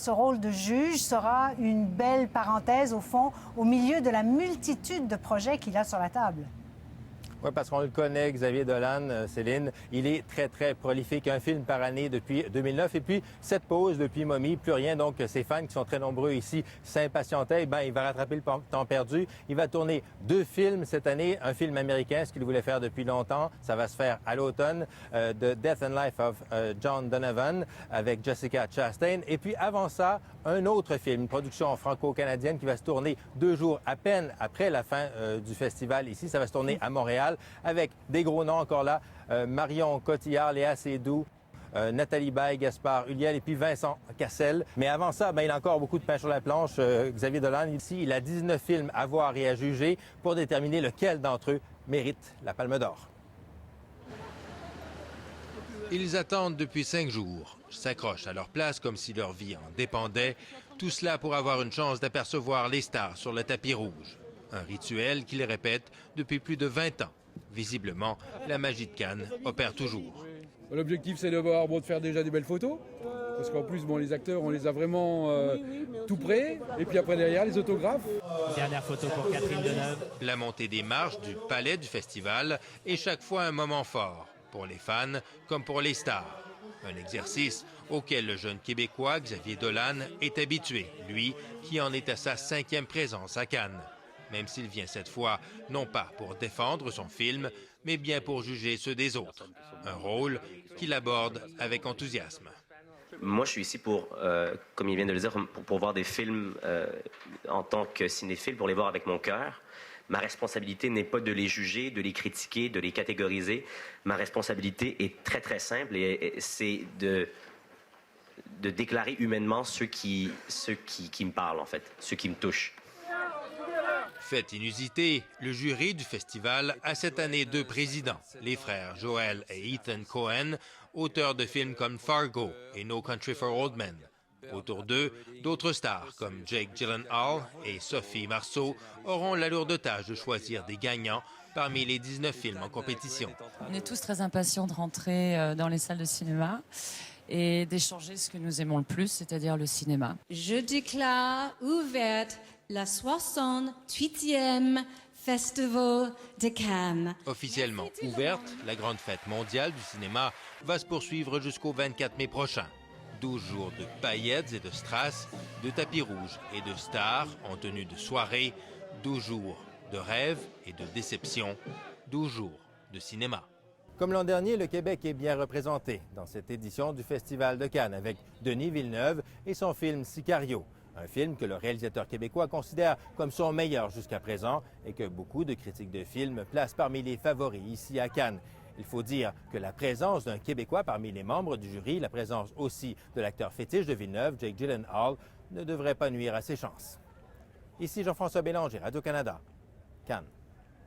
ce rôle de juge sera une belle parenthèse, au fond, au milieu de la multitude de projets qu'il a sur la table. Oui, parce qu'on le connaît, Xavier Dolan, Céline. Il est très, très prolifique. Un film par année depuis 2009. Et puis, cette pause depuis Mommy, plus rien. Donc, ses fans qui sont très nombreux ici s'impatientaient. Il va rattraper le temps perdu. Il va tourner 2 films cette année. Un film américain, ce qu'il voulait faire depuis longtemps. Ça va se faire à l'automne. The Death and Life of John Donovan avec Jessica Chastain. Et puis, avant ça, un autre film, une production franco-canadienne qui va se tourner 2 jours à peine après la fin du festival ici. Ça va se tourner à Montréal avec des gros noms encore là, Marion Cotillard, Léa Seydoux, Nathalie Baye, Gaspard Ulliel et puis Vincent Cassel. Mais avant ça, il a encore beaucoup de pain sur la planche. Xavier Dolan, ici, il a 19 films à voir et à juger pour déterminer lequel d'entre eux mérite la Palme d'Or. Ils attendent depuis 5 jours, s'accrochent à leur place comme si leur vie en dépendait. Tout cela pour avoir une chance d'apercevoir les stars sur le tapis rouge. Un rituel qu'ils répètent depuis plus de 20 ans. Visiblement, la magie de Cannes opère toujours. L'objectif, c'est de faire déjà des belles photos. Parce qu'en plus, les acteurs, on les a vraiment tout prêts. Et puis après, derrière, les autographes. Dernière photo pour Catherine Deneuve. La montée des marches du palais du festival est chaque fois un moment fort, pour les fans comme pour les stars. Un exercice auquel le jeune Québécois Xavier Dolan est habitué, lui qui en est à sa 5e présence à Cannes. Même s'il vient cette fois, non pas pour défendre son film, mais bien pour juger ceux des autres. Un rôle qu'il aborde avec enthousiasme. Moi, je suis ici pour, comme il vient de le dire, pour voir des films en tant que cinéphile, pour les voir avec mon cœur. Ma responsabilité n'est pas de les juger, de les critiquer, de les catégoriser. Ma responsabilité est très, très simple et c'est de déclarer humainement ceux qui me parlent, en fait, ceux qui me touchent. Fait inusité, le jury du festival a cette année 2 présidents, les frères Joel et Ethan Coen, auteurs de films comme Fargo et No Country for Old Men. Autour d'eux, d'autres stars comme Jake Gyllenhaal et Sophie Marceau auront la lourde tâche de choisir des gagnants parmi les 19 films en compétition. On est tous très impatients de rentrer dans les salles de cinéma et d'échanger ce que nous aimons le plus, c'est-à-dire le cinéma. Je déclare ouverte la 68e Festival de Cannes. Officiellement ouverte, la grande fête mondiale du cinéma va se poursuivre jusqu'au 24 mai prochain. 12 jours de paillettes et de strass, de tapis rouges et de stars en tenue de soirée, 12 jours de rêves et de déceptions, 12 jours de cinéma. Comme l'an dernier, le Québec est bien représenté dans cette édition du Festival de Cannes avec Denis Villeneuve et son film Sicario. Un film que le réalisateur québécois considère comme son meilleur jusqu'à présent et que beaucoup de critiques de films placent parmi les favoris ici à Cannes. Il faut dire que la présence d'un Québécois parmi les membres du jury, la présence aussi de l'acteur fétiche de Villeneuve, Jake Gyllenhaal, ne devrait pas nuire à ses chances. Ici Jean-François Bélanger, Radio-Canada, Cannes.